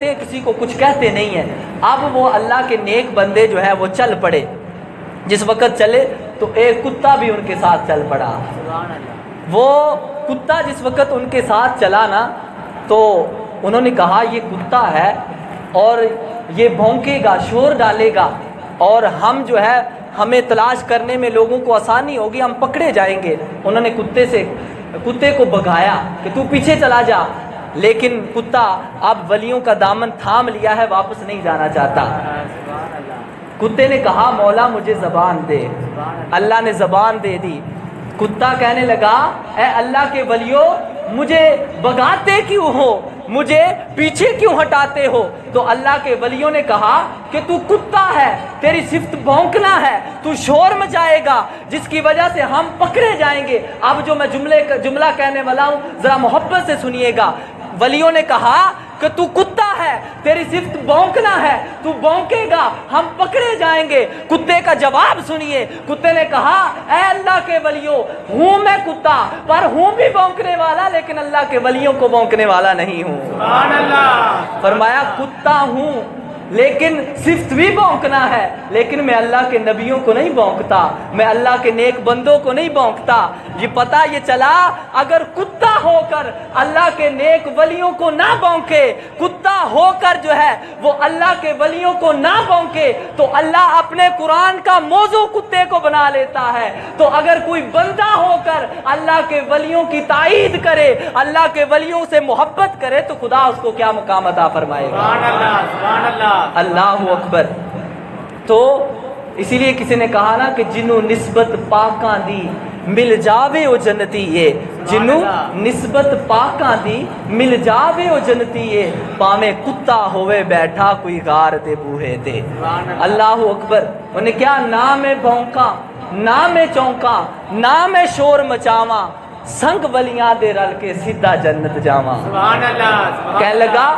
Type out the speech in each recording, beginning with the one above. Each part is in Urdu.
کسی کو کچھ کہتے نہیں ہیں۔ اب وہ اللہ کے نیک بندے جو ہے وہ چل پڑے، جس وقت چلے تو ایک کتا بھی ان کے ساتھ چل پڑا۔ وہ کتا جس وقت ان کے ساتھ چلا نا تو انہوں نے کہا یہ کتا ہے اور یہ بھونکے گا، شور ڈالے گا اور ہم جو ہے ہمیں تلاش کرنے میں لوگوں کو آسانی ہوگی، ہم پکڑے جائیں گے۔ انہوں نے کتے کو بھگایا کہ تو پیچھے چلا جا، لیکن کتا اب ولیوں کا دامن تھام لیا ہے، واپس نہیں جانا چاہتا۔ کتے نے کہا مولا مجھے زبان دے، اللہ نے زبان دے دی۔ کتا کہنے لگا اے اللہ کے ولیوں مجھے بھگاتے کیوں ہو، مجھے پیچھے کیوں ہٹاتے ہو؟ تو اللہ کے ولیوں نے کہا کہ تو کتا ہے، تیری صفت بھونکنا ہے، تو شور مچائے گا جس کی وجہ سے ہم پکڑے جائیں گے۔ اب جو میں جملہ کہنے والا ہوں ذرا محبت سے سنیے گا۔ ولیوں نے کہا کہ تو کتا ہے، تیری صفت بھونکنا ہے، تو بھونکے گا، ہم پکڑے جائیں گے۔ کتے کا جواب سنیے۔ کتے نے کہا اے اللہ کے ولیوں ہوں میں کتا، پر ہوں بھی بھونکنے والا، لیکن اللہ کے ولیوں کو بھونکنے والا نہیں ہوں۔ سبحان اللہ۔ فرمایا کتا ہوں لیکن صفت بھی بھونکنا ہے، لیکن میں اللہ کے نبیوں کو نہیں بھونکتا، میں اللہ کے نیک بندوں کو نہیں بھونکتا۔ یہ پتہ یہ چلا اگر کتا ہو کر اللہ کے نیک ولیوں کو نہ بھونکے، کتا ہو کر جو ہے وہ اللہ کے ولیوں کو نہ بھونکے، تو اللہ اپنے قرآن کا موضوع کتے کو بنا لیتا ہے۔ تو اگر کوئی بندہ ہو کر اللہ کے ولیوں کی تائید کرے، اللہ کے ولیوں سے محبت کرے، تو خدا اس کو کیا مقام عطا فرمائے گا۔ سبحان اللہ، سبحان اللہ، اللہ اکبر۔ تو اسی لیے کسی نے کہا نا کہ جنوں نسبت پاکاں دی مل جاوے او جنتی ہے، جنوں نسبت پاکاں دی مل جاوے او جنتی ہے، پاویں کتا ہوئے بیٹھا کوئی غار دے بوہے تے۔ اللہ اکبر۔ انہیں کیا نام ہے بھونکا، نام ہے چونکا، نام ہے شور مچاواں، سنگ ولیاں دے رل کے سیدھا جنت جاواں۔ سبحان اللہ۔ کہہ لگا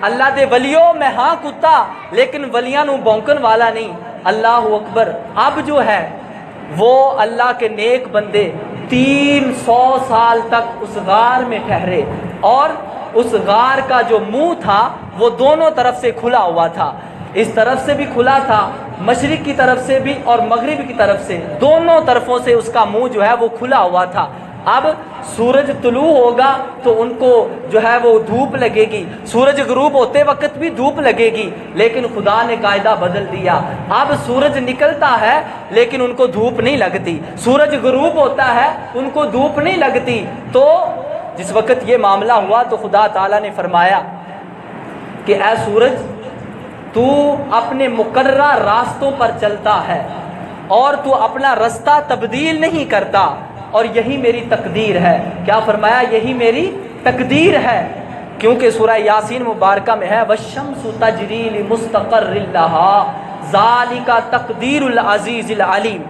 اللہ دے ولیوں میں ہاں کتا لیکن ولیاں نو بھونکن والا نہیں۔ اللہ اکبر۔ اب جو ہے وہ اللہ کے نیک بندے 300 سال تک اس غار میں ٹھہرے، اور اس غار کا جو منہ تھا وہ دونوں طرف سے کھلا ہوا تھا، اس طرف سے بھی کھلا تھا، مشرق کی طرف سے بھی اور مغرب کی طرف سے، دونوں طرفوں سے اس کا منہ جو ہے وہ کھلا ہوا تھا۔ اب سورج طلوع ہوگا تو ان کو جو ہے وہ دھوپ لگے گی، سورج غروب ہوتے وقت بھی دھوپ لگے گی، لیکن خدا نے قاعدہ بدل دیا۔ اب سورج نکلتا ہے لیکن ان کو دھوپ نہیں لگتی، سورج غروب ہوتا ہے ان کو دھوپ نہیں لگتی۔ تو جس وقت یہ معاملہ ہوا تو خدا تعالیٰ نے فرمایا کہ اے سورج تو اپنے مقررہ راستوں پر چلتا ہے اور تو اپنا رستہ تبدیل نہیں کرتا، اور یہی میری تقدیر ہے۔ کیا فرمایا؟ یہی میری تقدیر ہے، کیونکہ سورہ یاسین مبارکہ میں ہے وَالشَّمْسُ تَجْرِي لِمُسْتَقَرٍّ لَهَا ذَلِكَ تَقْدِيرُ الْعَزِيزِ الْعَلِيمِ۔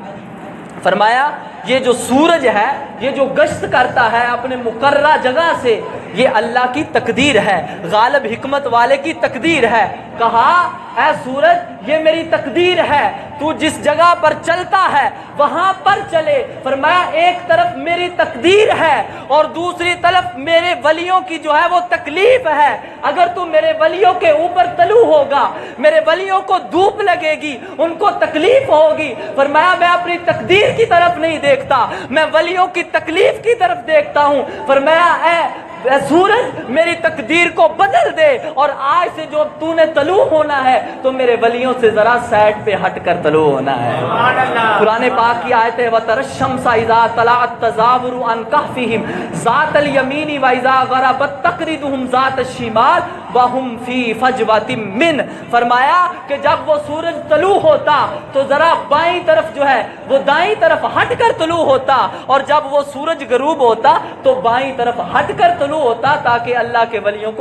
فرمایا یہ جو سورج ہے، یہ جو گشت کرتا ہے اپنے مقررہ جگہ سے، یہ اللہ کی تقدیر ہے، غالب حکمت والے کی تقدیر ہے۔ کہا اے سورج یہ میری تقدیر ہے، تو جس جگہ پر چلتا ہے وہاں پر چلے۔ فرمایا ایک طرف میری تقدیر ہے اور دوسری طرف میرے ولیوں کی جو ہے وہ تکلیف ہے۔ اگر تو میرے ولیوں کے اوپر طلوع ہوگا، میرے ولیوں کو دھوپ لگے گی، ان کو تکلیف ہوگی۔ فرمایا میں اپنی تقدیر کی طرف نہیں دیکھتا، میں ولیوں کی تکلیف کی طرف دیکھتا ہوں۔ فرمایا اے سورج میری تقدیر کو بدل دے، اور آج سے جو تو نے طلوع ہونا ہے تو میرے ولیوں سے ذرا سائڈ پہ ہٹ کر طلوع ہونا ہے۔ قرآن پاک کی آیت ہے وَتَرَى الشَّمْسَ إِذَا طَلَعَت تَزَاوَرُ عَنْ كَهْفِهِمْ ذَاتَ الْيَمِينِ وَإِذَا غَرَبَت تَقْرِضُهُمْ ذَاتَ الشِّمَالِ وَهُمْ فِي فَجْوَةٍ مِّنْ۔ فرمایا کہ جب وہ سورج طلوع ہوتا تو ذرا بائیں طرف جو ہے وہ دائیں طرف ہٹ کر طلوع ہوتا، اور جب وہ سورج غروب ہوتا تو بائیں طرف ہٹ کر طلوع ہوتا، تاکہ اللہ کے ولیوں کو